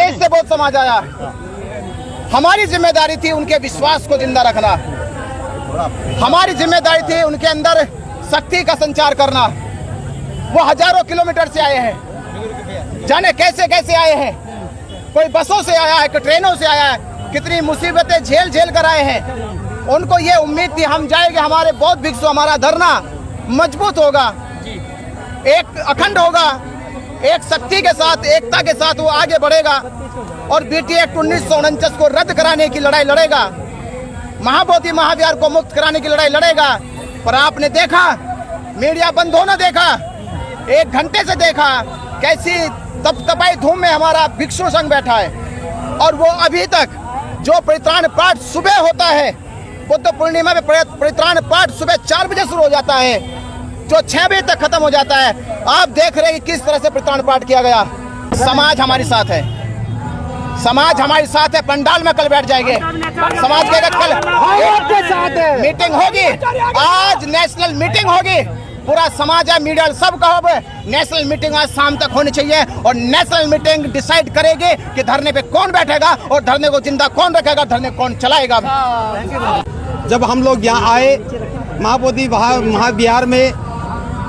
इससे बहुत समाज आया। हमारी जिम्मेदारी थी उनके विश्वास को जिंदा रखना, हमारी जिम्मेदारी थी उनके अंदर शक्ति का संचार करना। वो हजारों किलोमीटर से आए हैं, जाने कैसे कैसे आए हैं, कोई बसों से आया है, कोई ट्रेनों से आया है, कितनी मुसीबतें झेल झेल कर आए हैं। उनको ये उम्मीद थी हम जाएंगे, हमारे बौद्ध भिक्षु, हमारा धरना मजबूत होगा, एक अखंड होगा, एक शक्ति के साथ, एकता के साथ वो आगे बढ़ेगा और बीटी एक्ट 1949 को रद्द कराने की लड़ाई लड़ेगा, महाबोधि महाविहार को मुक्त कराने की लड़ाई लड़ेगा। पर आपने देखा, मीडिया बंद होना देखा, 1 घंटे से देखा कैसी तपतपाई धूम में हमारा भिक्षु संघ बैठा है। और वो अभी तक जो परित्राण पाठ सुबह होता है, बुद्ध पूर्णिमा में परित्राण पाठ सुबह 4 बजे शुरू हो जाता है, जो 6 बजे तक खत्म हो जाता है। आप देख रहे हैं कि किस तरह से परित्राण पाठ किया गया। समाज हमारे साथ है, समाज हमारे साथ है। पंडाल में कल बैठ जाएंगे, समाज के कल मीटिंग होगी, आज नेशनल मीटिंग होगी, पूरा समाज है, मीडिया सब का नेशनल मीटिंग आज शाम तक होनी चाहिए। और नेशनल मीटिंग डिसाइड करेगी कि धरने पे कौन बैठेगा और धरने को जिंदा कौन रखेगा, धरने कौन चलाएगा। जब हम लोग यहाँ आए, महाबोधि महाविहार में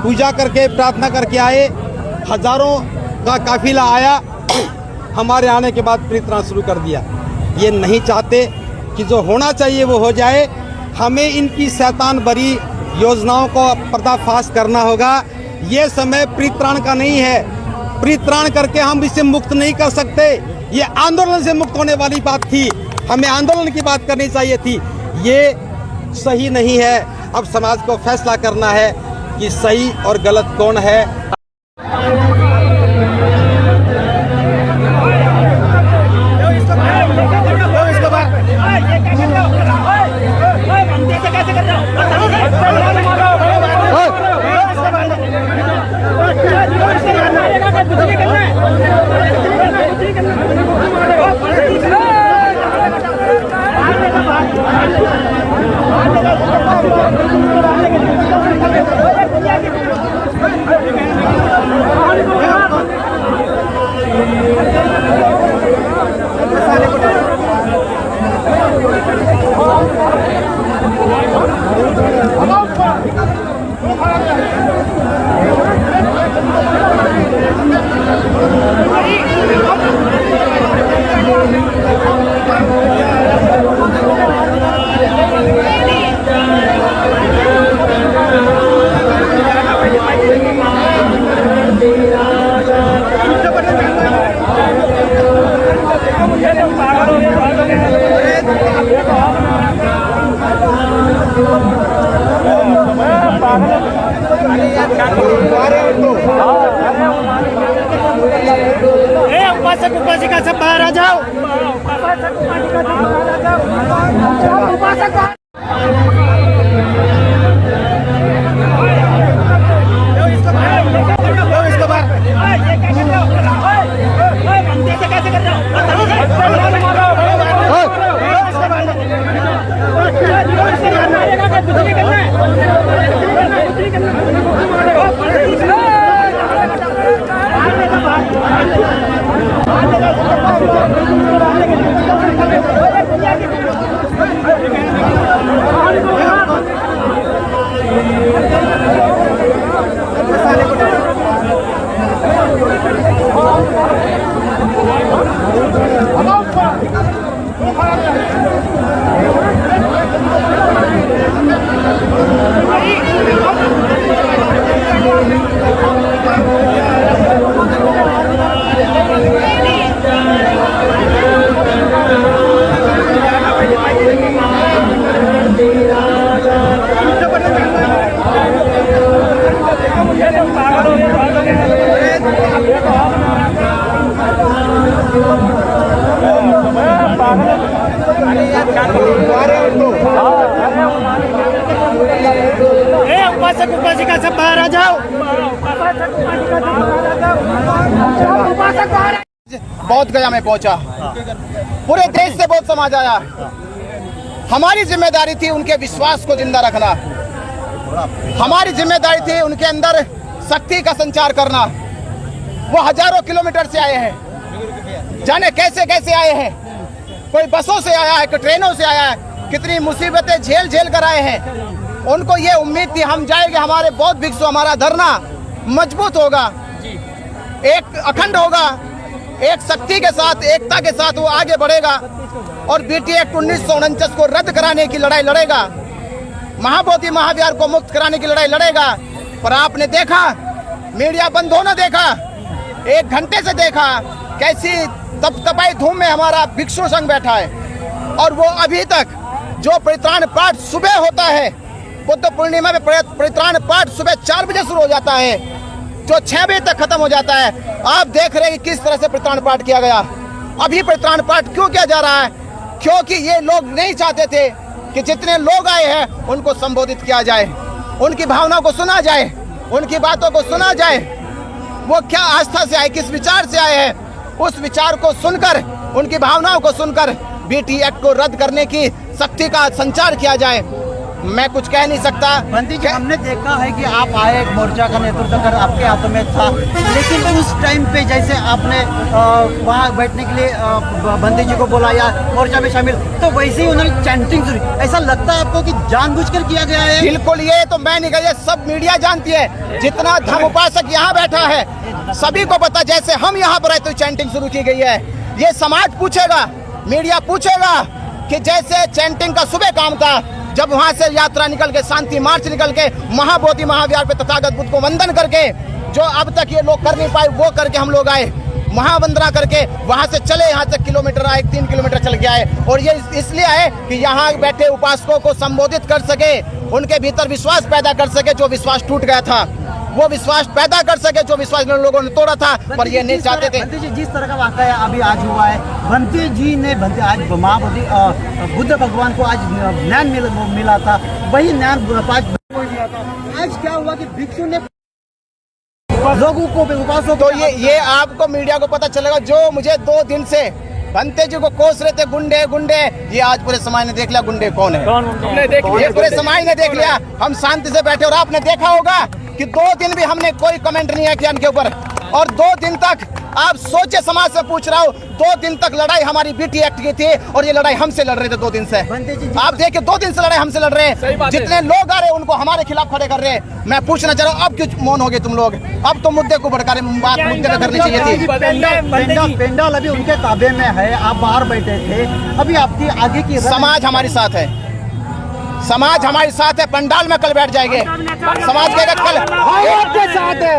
पूजा करके प्रार्थना करके आए, हजारों का काफिला आया। हमारे आने के बाद परित्राण शुरू कर दिया। ये नहीं चाहते कि जो होना चाहिए वो हो जाए। हमें इनकी शैतान भरी योजनाओं को पर्दाफाश करना होगा। ये समय परित्राण का नहीं है, परित्राण करके हम इसे मुक्त नहीं कर सकते। ये आंदोलन से मुक्त होने वाली बात थी, हमें आंदोलन की बात करनी चाहिए थी। ये सही नहीं है। अब समाज को फैसला करना है कि सही और गलत कौन है। उपासिका सब बाहर आ जाओ। उपासिका सब बाहर आ जाओ। बोध गया में पहुंचा। पूरे देश से बहुत समाज आया। हमारी जिम्मेदारी थी उनके विश्वास को जिंदा रखना। हमारी जिम्मेदारी थी उनके अंदर शक्ति का संचार करना। वो हजारों किलोमीटर से आए हैं, जाने कैसे कैसे आए हैं। कोई बसों से आया है, कोई ट्रेनों से आया है, कितनी मुसीबतें झेल झेल कर आए हैं। उनको ये उम्मीद थी हम जाएंगे, हमारे बौद्ध भिक्षु, हमारा धरना मजबूत होगा, एक अखंड होगा, एक शक्ति के साथ, एकता के साथ वो आगे बढ़ेगा और बीटी एक्ट 1949 को रद्द कराने की लड़ाई लड़ेगा, महाबोधि महाविहार को मुक्त कराने की लड़ाई लड़ेगा। पर आपने देखा, मीडिया बंद होना देखा, 1 घंटे से देखा कैसी तपतपाई धूम में हमारा भिक्षु संघ बैठा है। और वो अभी तक जो परित्राण पाठ सुबह होता है, बुद्ध पूर्णिमा में परित्राण पाठ सुबह 4 बजे शुरू हो जाता है, जो 6 बजे तक खत्म हो जाता है। आप देख रहे हैं कि किस तरह से परित्राण पाठ किया गया। अभी परित्राण पाठ क्यों किया जा रहा है? क्योंकि ये लोग नहीं चाहते थे कि जितने लोग आए हैं उनको संबोधित किया जाए, उनकी भावनाओं को सुना जाए, उनकी बातों को सुना जाए। वो क्या आस्था से आए, किस विचार से आए हैं, उस विचार को सुनकर, उनकी भावनाओं को सुनकर बीटी एक्ट को रद्द करने की शक्ति का संचार किया जाए। मैं कुछ कह नहीं सकता। बंदी जी, हमने देखा है कि आप आए, मोर्चा का नेतृत्व कर आपके हाथों में था, लेकिन उस टाइम पे जैसे आपने वहाँ बैठने के लिए बंदी जी को बोला या मोर्चा में शामिल, तो वैसे ही उन्होंने चैंटिंग शुरू। ऐसा लगता है आपको कि जानबूझकर किया गया है? बिल्कुल, ये तो मैं नहीं कहा, सब मीडिया जानती है। जितना धर्म उपासक यहाँ बैठा है सभी को पता, जैसे हम यहाँ पर आए तो चैंटिंग शुरू की गई है। ये समाज पूछेगा, मीडिया पूछेगा कि जैसे चैंटिंग का सुबह काम था, जब वहां से यात्रा निकल के, शांति मार्च निकल के, महाबोधि महाविहार पे तथागत बुद्ध को वंदन करके, जो अब तक ये लोग कर नहीं पाए वो करके हम लोग आए, महावंदना करके वहां से चले, यहाँ तक किलोमीटर आए, 3 किलोमीटर चल के आए। और ये इसलिए आए कि यहाँ बैठे उपासकों को संबोधित कर सके, उनके भीतर विश्वास पैदा कर सके, जो विश्वास टूट गया था वो विश्वास पैदा कर सके, जो विश्वास लोगों ने तोड़ा था, पर ये नहीं चाहते थे। बंती जी, जिस तरह का वाकया अभी आज हुआ है, बंती जी ने आज महाबोधि बुद्ध भगवान को आज ज्ञान मिला था, वही ज्ञान आज क्या हुआ कि भिक्षु ने लोगों को, उपासकों तो ये आपको मीडिया को पता चलेगा। जो मुझे 2 दिन से बंते जी को कोस रहे थे गुंडे गुंडे, ये आज पूरे समाज ने देख लिया गुंडे कौन है। ये पूरे समाज ने देख लिया। हम शांति से बैठे और आपने देखा होगा कि 2 दिन भी हमने कोई कमेंट नहीं किया इनके ऊपर। और 2 दिन तक आप सोचे, समाज से पूछ रहा हूँ, 2 दिन तक लड़ाई हमारी बीटी एक्ट की थी और ये लड़ाई हमसे लड़ रहे थे 2 दिन से। आप देखिए 2 दिन से लड़ाई हमसे लड़ रहे हैं। जितने लोग आ रहे हैं उनको हमारे खिलाफ खड़े कर रहे हैं। मैं पूछना चाह रहा हूँ, अब क्यों मौन हो गए तुम लोग? अब तो मुद्दे को भड़का रहे, बात मुद्दे पे करनी चाहिए थी। पेंडाल अभी उनके ताबे में है, आप बाहर बैठे थे, अभी आपकी आगे की समाज हमारे साथ है, समाज हमारे साथ है। पंडाल में कल बैठ जाएंगे, समाज के कल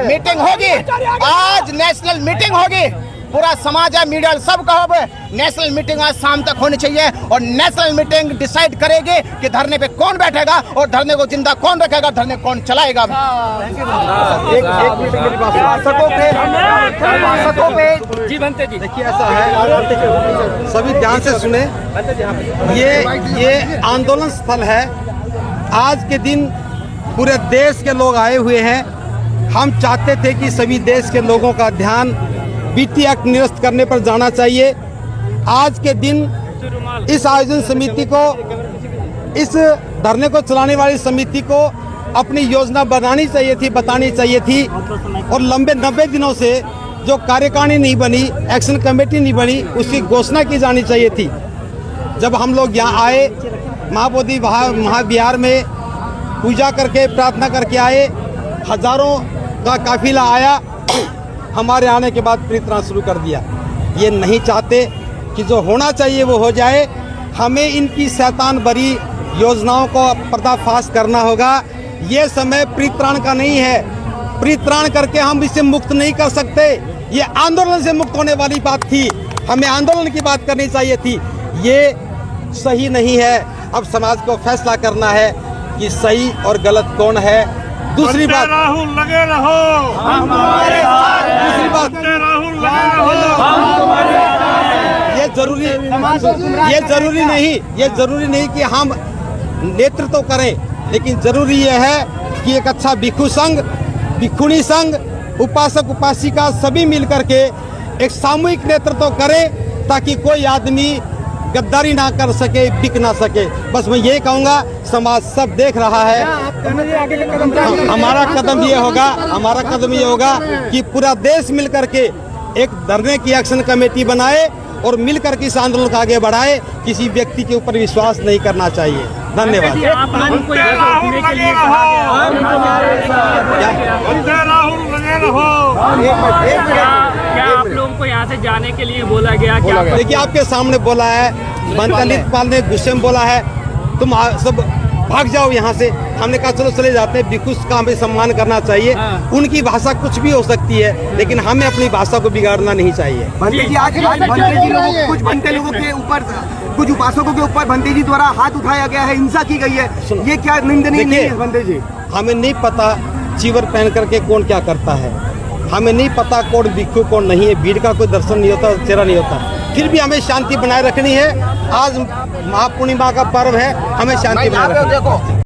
मीटिंग होगी, आज नेशनल मीटिंग होगी, पूरा समाज है, मीडिया सब कहो, नेशनल मीटिंग आज शाम तक होनी चाहिए। और नेशनल मीटिंग डिसाइड करेगी कि धरने पे कौन बैठेगा और धरने को जिंदा कौन रखेगा, धरने कौन चलाएगा। जी बनते जी, देखिए ऐसा है, सभी ध्यान से सुने, ये आंदोलन स्थल है। आज के दिन पूरे देश के लोग आए हुए हैं। हम चाहते थे कि सभी देश के लोगों का ध्यान बीटी एक्ट निरस्त करने पर जाना चाहिए। आज के दिन इस आयोजन समिति को, इस धरने को चलाने वाली समिति को अपनी योजना बनानी चाहिए थी, बतानी चाहिए थी। और लंबे 90 दिनों से जो कार्यकारिणी नहीं बनी, एक्शन कमेटी नहीं बनी, उसकी घोषणा की जानी चाहिए थी। जब हम लोग यहाँ आए, महाबोधि महाविहार में पूजा करके, प्रार्थना करके आए, हजारों का काफिला आया। हमारे आने के बाद परित्राण शुरू कर दिया। ये नहीं चाहते कि जो होना चाहिए वो हो जाए। हमें इनकी शैतान भरी योजनाओं को पर्दाफाश करना होगा। ये समय परित्राण का नहीं है, परित्राण करके हम इसे मुक्त नहीं कर सकते। ये आंदोलन से मुक्त होने वाली बात थी, हमें आंदोलन की बात करनी चाहिए थी। ये सही नहीं है। अब समाज को फैसला करना है कि सही और गलत कौन है। दूसरी बात, राहुल लगे रहो, दूसरी बात, राहुल लगे रहो, ये जरूरी नहीं कि हम नेतृत्व करें, लेकिन जरूरी यह है कि एक अच्छा भिक्षु संघ, भिक्षुणी संघ, उपासक उपासिका सभी मिल करके एक सामूहिक नेतृत्व करें ताकि कोई आदमी गद्दारी ना कर सके, बिक ना सके। बस मैं ये कहूँगा, समाज सब देख रहा है। हमारा कदम ये होगा कि पूरा देश मिल करके एक धरने की एक्शन कमेटी बनाए और मिलकर के इस आंदोलन को आगे बढ़ाए। किसी व्यक्ति के ऊपर विश्वास नहीं करना चाहिए। धन्यवाद। क्या आप लोगों को यहाँ से जाने के लिए बोला गया? क्या देखिए, आपके सामने बोला है, दलित पाल ने गुस्से में बोला है, तुम सब भाग जाओ यहाँ से। हमने कहा चलो चले जाते हैं, बिकुस का हमें सम्मान करना चाहिए। उनकी भाषा कुछ भी हो सकती है, लेकिन हमें अपनी भाषा को बिगाड़ना नहीं चाहिए। भंते जी, आज कुछ भंते लोगों के ऊपर, कुछ उपासकों के ऊपर भंते जी द्वारा हाथ उठाया गया है, हिंसा की गई है, ये क्या निंदनीय नहीं है भंते जी? हमें नहीं पता चीवर पहन करके कौन क्या करता है, हमें नहीं पता कौन भिक्षु कौन नहीं है। भीड़ का कोई दर्शन नहीं होता, चेहरा नहीं होता। फिर भी हमें शांति बनाए रखनी है। आज महापूर्णिमा का पर्व है, हमें शांति बनाए रखनी है।